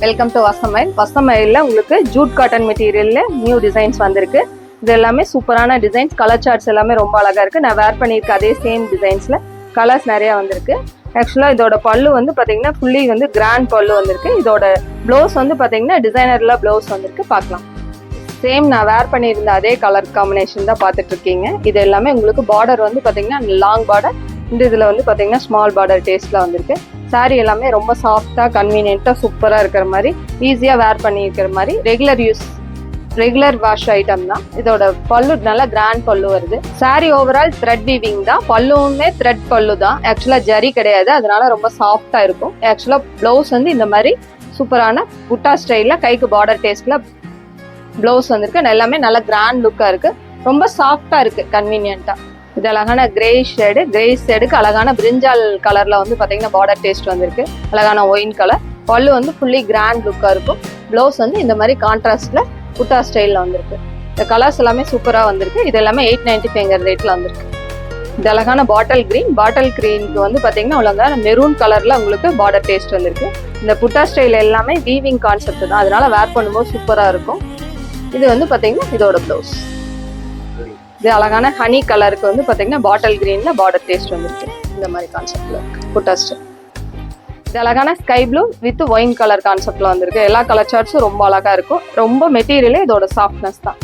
Welcome to வசமைல். வசமைலில் உங்களுக்கு Jude cotton மெட்டீரியலில் new designs வந்திருக்கு. இது எல்லாமே சூப்பரான டிசைன்ஸ். கலர் சார்ட்ஸ் எல்லாமே ரொம்ப அழகாக இருக்குது. நான் வேர் பண்ணியிருக்க அதே சேம் டிசைன்ஸில் கலர்ஸ் நிறையா வந்திருக்கு. ஆக்சுவலாக இதோட பல்லு வந்து பார்த்தீங்கன்னா ஃபுல்லி வந்து கிராண்ட் பல்லு வந்திருக்கு. இதோட ப்ளவுஸ் வந்து பார்த்தீங்கன்னா டிசைனரில் ப்ளவுஸ் வந்திருக்கு. பார்க்கலாம். சேம் நான் வேர் பண்ணியிருந்த அதே கலர் காம்பினேஷன் தான் பார்த்துட்ருக்கீங்க. இது எல்லாமே உங்களுக்கு பார்டர் வந்து பார்த்தீங்கன்னா லாங் பார்டர். இந்த இதில் வந்து பார்த்தீங்கன்னா ஸ்மால் பார்டர் டேஸ்ட்டில் வந்திருக்கு. சாரீ எல்லாமே ரொம்ப சாஃப்டாக கன்வீனியண்ட்டாக சூப்பராக இருக்கிற மாதிரி, ஈஸியாக வேர் பண்ணியிருக்கிற மாதிரி, ரெகுலர் வாஷ் ஐட்டம் தான். இதோட பல்லு நல்லா கிராண்ட் பல்லு வருது. சாரீ ஓவரால் த்ரெட் வீவிங் தான். பல்லுவுமே த்ரெட் பல்லு தான். ஆக்சுவலாக ஜரி கிடையாது, அதனால ரொம்ப சாஃப்டாக இருக்கும். ஆக்சுவலாக ப்ளவுஸ் வந்து இந்த மாதிரி சூப்பரான புட்டா ஸ்டைலில் கைக்கு பார்டர் டேஸ்ட்டில் ப்ளவுஸ் வந்திருக்கு. எல்லாமே நல்லா கிராண்ட் லுக்காக இருக்குது. ரொம்ப சாஃப்டாக இருக்குது, கன்வீனியண்ட்டாக. இது அழகான கிரே ஷேடுக்கு அழகான பிரிஞ்சால் கலரில் வந்து பார்த்தீங்கன்னா பார்டர் டேஸ்ட் வந்திருக்கு. அழகான ஒயின் கலர். பல்லு வந்து ஃபுல்லி கிராண்ட் லுக்காக இருக்கும். ப்ளவுஸ் வந்து இந்த மாதிரி கான்ட்ராஸ்டில் புட்டா ஸ்டைலில் வந்திருக்கு. இந்த கலர்ஸ் எல்லாமே சூப்பராக வந்திருக்கு. இது எல்லாமே 895 ரேட்டில் வந்திருக்கு. இது அழகான பாட்டில் க்ரீனுக்கு வந்து பார்த்தீங்கன்னா அவ்வளோதான் மெரூன் கலரில் உங்களுக்கு பார்டர் டேஸ்ட் வந்திருக்கு. இந்த புட்டா ஸ்டைல் எல்லாமே வீவிங் கான்செப்ட் தான், அதனால வேர் பண்ணும்போது சூப்பராக இருக்கும். இது வந்து பார்த்தீங்கன்னா இதோட ப்ளவுஸ். இது அழகான ஹனி கலருக்கு வந்து பார்த்தீங்கன்னா பாட்டில் கிரீன்ல பார்டர் டேஸ்ட் வந்துருக்கு. இந்த மாதிரி கான்செப்ட்ல இருக்கு புட்டா ஸ்டைல். இது அழகான sky blue with wine colour கான்செப்ட்ல வந்திருக்கு. எல்லா கலர் சார்ட்ஸும் ரொம்ப அழகா இருக்கும். ரொம்ப மெட்டீரியலே இதோட சாஃப்ட்னஸ் தான்.